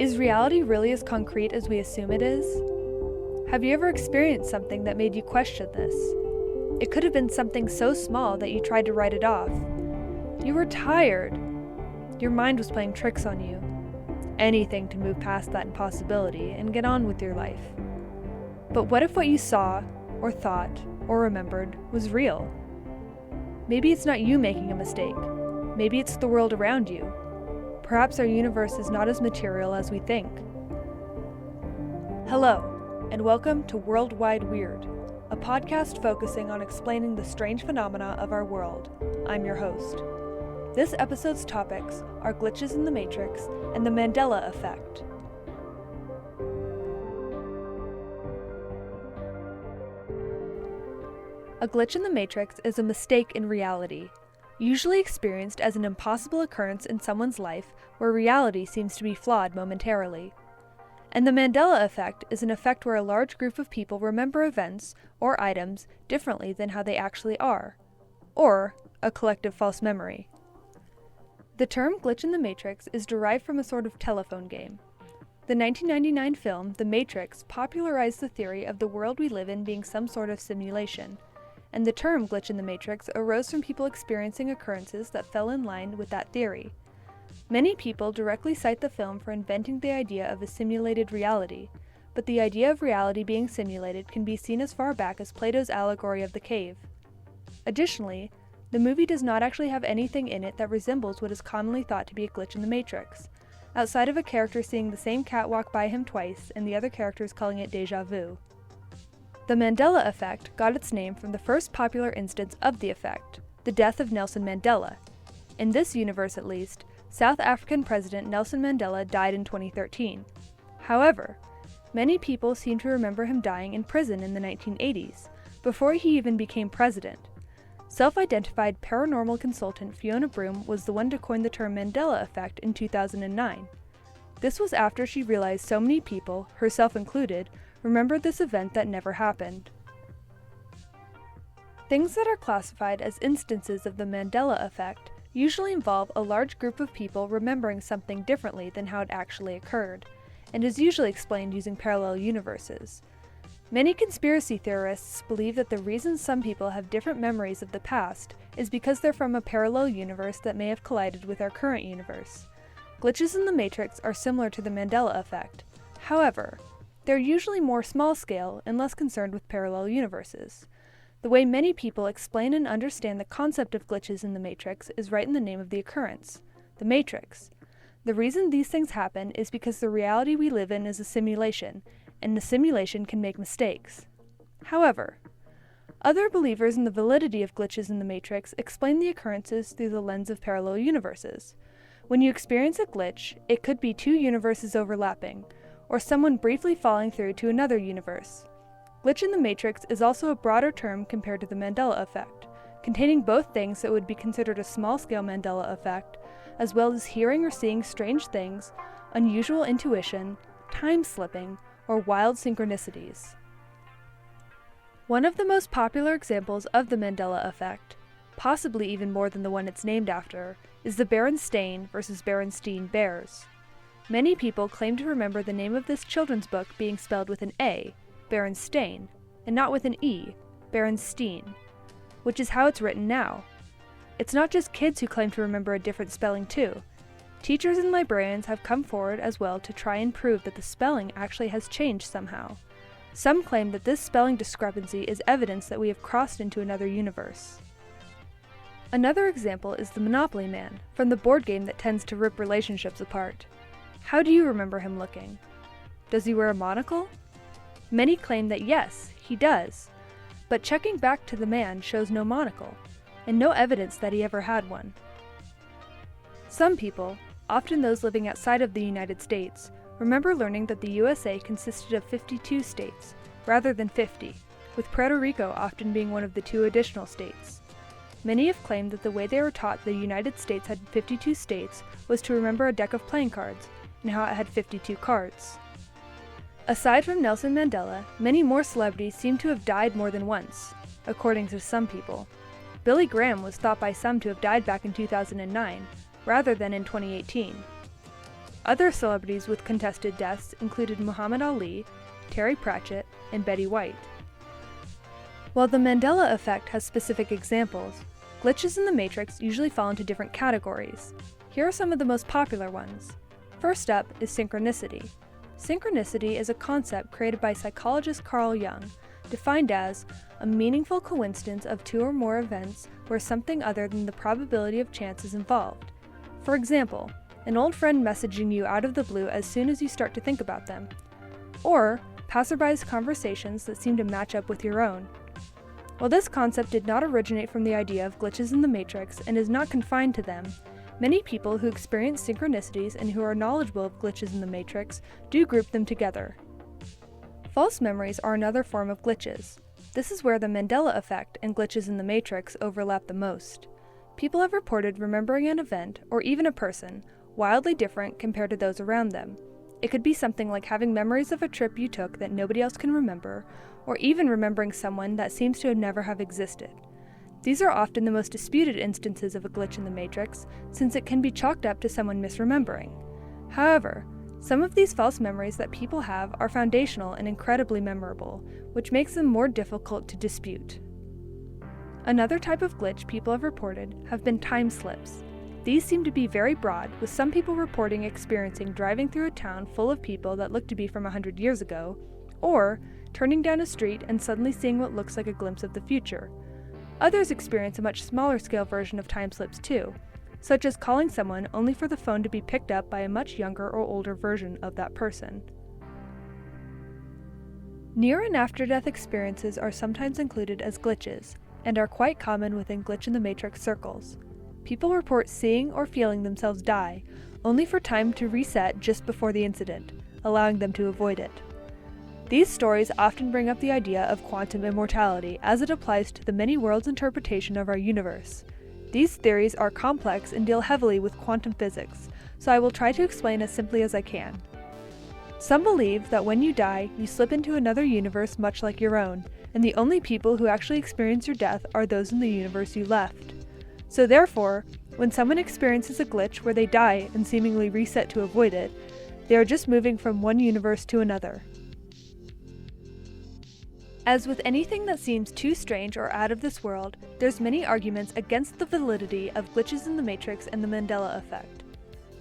Is reality really as concrete as we assume it is? Have you ever experienced something that made you question this? It could have been something so small that you tried to write it off. You were tired. Your mind was playing tricks on you. Anything to move past that impossibility and get on with your life. But what if what you saw, or thought, or remembered was real? Maybe it's not you making a mistake. Maybe it's the world around you. Perhaps our universe is not as material as we think. Hello, and welcome to WorldWideWeird, a podcast focusing on explaining the strange phenomena of our world. I'm your host. This episode's topics are glitches in the Matrix and the Mandela Effect. A glitch in the Matrix is a mistake in reality, usually experienced as an impossible occurrence in someone's life where reality seems to be flawed momentarily. And the Mandela Effect is an effect where a large group of people remember events or items differently than how they actually are, or a collective false memory. The term glitch in the Matrix is derived from a sort of telephone game. The 1999 film The Matrix popularized the theory of the world we live in being some sort of simulation, and the term glitch in the Matrix arose from people experiencing occurrences that fell in line with that theory. Many people directly cite the film for inventing the idea of a simulated reality, but the idea of reality being simulated can be seen as far back as Plato's allegory of the cave. Additionally, the movie does not actually have anything in it that resembles what is commonly thought to be a glitch in the Matrix, outside of a character seeing the same cat walk by him twice and the other characters calling it déjà vu. The Mandela Effect got its name from the first popular instance of the effect, the death of Nelson Mandela. In this universe at least, South African President Nelson Mandela died in 2013. However, many people seem to remember him dying in prison in the 1980s, before he even became president. Self-identified paranormal consultant Fiona Broome was the one to coin the term Mandela Effect in 2009. This was after she realized so many people, herself included, remembered this event that never happened. Things that are classified as instances of the Mandela Effect usually involve a large group of people remembering something differently than how it actually occurred, and is usually explained using parallel universes. Many conspiracy theorists believe that the reason some people have different memories of the past is because they're from a parallel universe that may have collided with our current universe. Glitches in the Matrix are similar to the Mandela Effect. However, they're usually more small-scale and less concerned with parallel universes. The way many people explain and understand the concept of glitches in the Matrix is right in the name of the occurrence, the Matrix. The reason these things happen is because the reality we live in is a simulation, and the simulation can make mistakes. However, other believers in the validity of glitches in the Matrix explain the occurrences through the lens of parallel universes. When you experience a glitch, it could be two universes overlapping, or someone briefly falling through to another universe. Glitch in the Matrix is also a broader term compared to the Mandela Effect, containing both things that would be considered a small-scale Mandela Effect, as well as hearing or seeing strange things, unusual intuition, time-slipping, or wild synchronicities. One of the most popular examples of the Mandela Effect, possibly even more than the one it's named after, is the Berenstain versus Berenstein Bears. Many people claim to remember the name of this children's book being spelled with an A, Berenstain, and not with an E, Berenstein, which is how it's written now. It's not just kids who claim to remember a different spelling too. Teachers and librarians have come forward as well to try and prove that the spelling actually has changed somehow. Some claim that this spelling discrepancy is evidence that we have crossed into another universe. Another example is the Monopoly Man, from the board game that tends to rip relationships apart. How do you remember him looking? Does he wear a monocle? Many claim that yes, he does, but checking back to the man shows no monocle, and no evidence that he ever had one. Some people, often those living outside of the United States, remember learning that the USA consisted of 52 states, rather than 50, with Puerto Rico often being one of the 2 additional states. Many have claimed that the way they were taught the United States had 52 states was to remember a deck of playing cards, and how it had 52 cards. Aside from Nelson Mandela, many more celebrities seem to have died more than once, according to some people. Billy Graham was thought by some to have died back in 2009, rather than in 2018. Other celebrities with contested deaths included Muhammad Ali, Terry Pratchett, and Betty White. While the Mandela Effect has specific examples, glitches in the matrix usually fall into different categories. Here are some of the most popular ones. First up is synchronicity. Synchronicity is a concept created by psychologist Carl Jung, defined as a meaningful coincidence of two or more events where something other than the probability of chance is involved. For example, an old friend messaging you out of the blue as soon as you start to think about them, or passerbys' conversations that seem to match up with your own. While this concept did not originate from the idea of glitches in the matrix and is not confined to them, many people who experience synchronicities and who are knowledgeable of glitches in the matrix do group them together. False memories are another form of glitches. This is where the Mandela Effect and glitches in the matrix overlap the most. People have reported remembering an event, or even a person, wildly different compared to those around them. It could be something like having memories of a trip you took that nobody else can remember, or even remembering someone that seems to never have existed. These are often the most disputed instances of a glitch in the matrix, since it can be chalked up to someone misremembering. However, some of these false memories that people have are foundational and incredibly memorable, which makes them more difficult to dispute. Another type of glitch people have reported have been time slips. These seem to be very broad, with some people reporting experiencing driving through a town full of people that look to be from 100 years ago, or turning down a street and suddenly seeing what looks like a glimpse of the future. Others experience a much smaller scale version of time slips too, such as calling someone only for the phone to be picked up by a much younger or older version of that person. Near and after-death experiences are sometimes included as glitches, and are quite common within glitch in the matrix circles. People report seeing or feeling themselves die, only for time to reset just before the incident, allowing them to avoid it. These stories often bring up the idea of quantum immortality as it applies to the many worlds interpretation of our universe. These theories are complex and deal heavily with quantum physics, so I will try to explain as simply as I can. Some believe that when you die, you slip into another universe much like your own, and the only people who actually experience your death are those in the universe you left. So therefore, when someone experiences a glitch where they die and seemingly reset to avoid it, they are just moving from one universe to another. As with anything that seems too strange or out of this world, there's many arguments against the validity of glitches in the matrix and the Mandela Effect.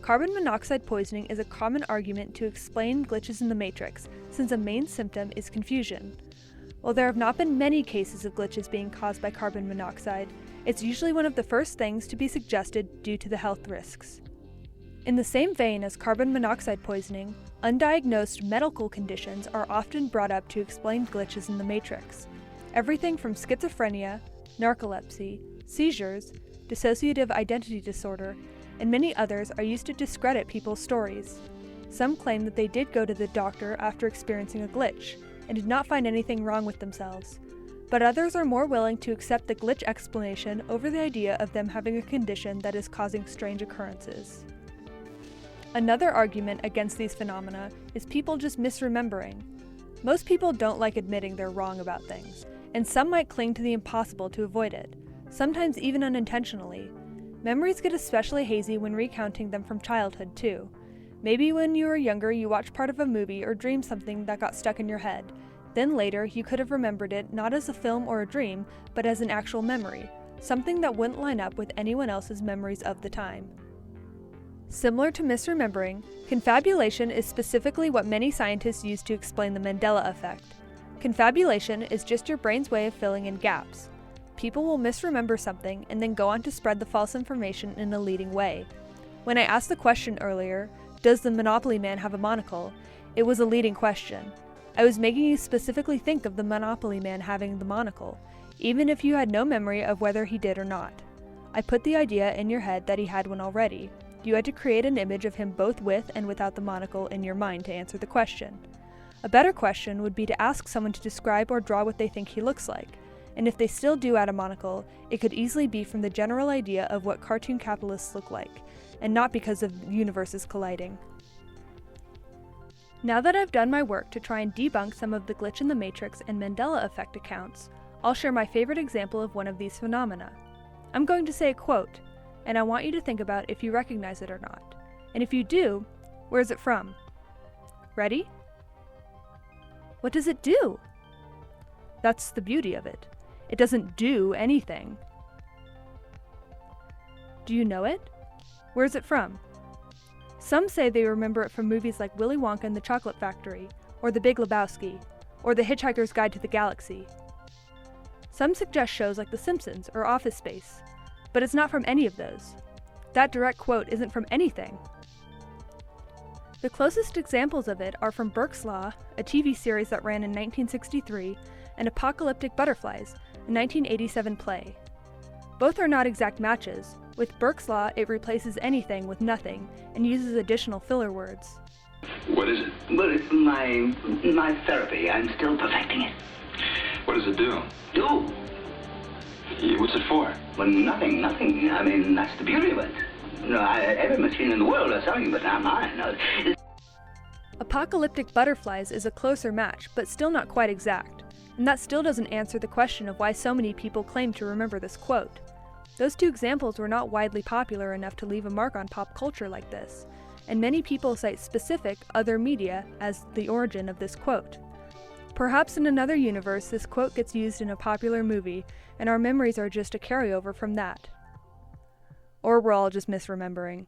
Carbon monoxide poisoning is a common argument to explain glitches in the matrix, since a main symptom is confusion. While there have not been many cases of glitches being caused by carbon monoxide, it's usually one of the first things to be suggested due to the health risks. In the same vein as carbon monoxide poisoning, undiagnosed medical conditions are often brought up to explain glitches in the matrix. Everything from schizophrenia, narcolepsy, seizures, dissociative identity disorder, and many others are used to discredit people's stories. Some claim that they did go to the doctor after experiencing a glitch, and did not find anything wrong with themselves. But others are more willing to accept the glitch explanation over the idea of them having a condition that is causing strange occurrences. Another argument against these phenomena is people just misremembering. Most people don't like admitting they're wrong about things, and some might cling to the impossible to avoid it, sometimes even unintentionally. Memories get especially hazy when recounting them from childhood too. Maybe when you were younger you watched part of a movie or dreamed something that got stuck in your head. Then later you could have remembered it not as a film or a dream, but as an actual memory, something that wouldn't line up with anyone else's memories of the time. Similar to misremembering, confabulation is specifically what many scientists use to explain the Mandela Effect. Confabulation is just your brain's way of filling in gaps. People will misremember something and then go on to spread the false information in a leading way. When I asked the question earlier, does the Monopoly man have a monocle? It was a leading question. I was making you specifically think of the Monopoly man having the monocle, even if you had no memory of whether he did or not. I put the idea in your head that he had one already. You had to create an image of him both with and without the monocle in your mind to answer the question. A better question would be to ask someone to describe or draw what they think he looks like, and if they still do add a monocle, it could easily be from the general idea of what cartoon capitalists look like, and not because of universes colliding. Now that I've done my work to try and debunk some of the glitch in the matrix and Mandela Effect accounts, I'll share my favorite example of one of these phenomena. I'm going to say a quote, and I want you to think about if you recognize it or not. And if you do, Where's it from? Ready? What does it do? That's the beauty of it. It doesn't do anything. Do you know it? Where's it from? Some say they remember it from movies like Willy Wonka and the Chocolate Factory, or The Big Lebowski, or The Hitchhiker's Guide to the Galaxy. Some suggest shows like The Simpsons or Office Space, but it's not from any of those. That direct quote isn't from anything. The closest examples of it are from Burke's Law, a TV series that ran in 1963, and Apocalyptic Butterflies, a 1987 play. Both are not exact matches. With Burke's Law, it replaces anything with nothing and uses additional filler words. What is it? Well, it's my therapy. I'm still perfecting it. What does it do? Do? What's it for? Well, nothing. I mean, that's the beauty of it. No, every machine in the world is selling, but not mine. No, Apocalyptic Butterflies is a closer match, but still not quite exact. And that still doesn't answer the question of why so many people claim to remember this quote. Those two examples were not widely popular enough to leave a mark on pop culture like this, and many people cite specific other media as the origin of this quote. Perhaps in another universe this quote gets used in a popular movie, and our memories are just a carryover from that. Or we're all just misremembering.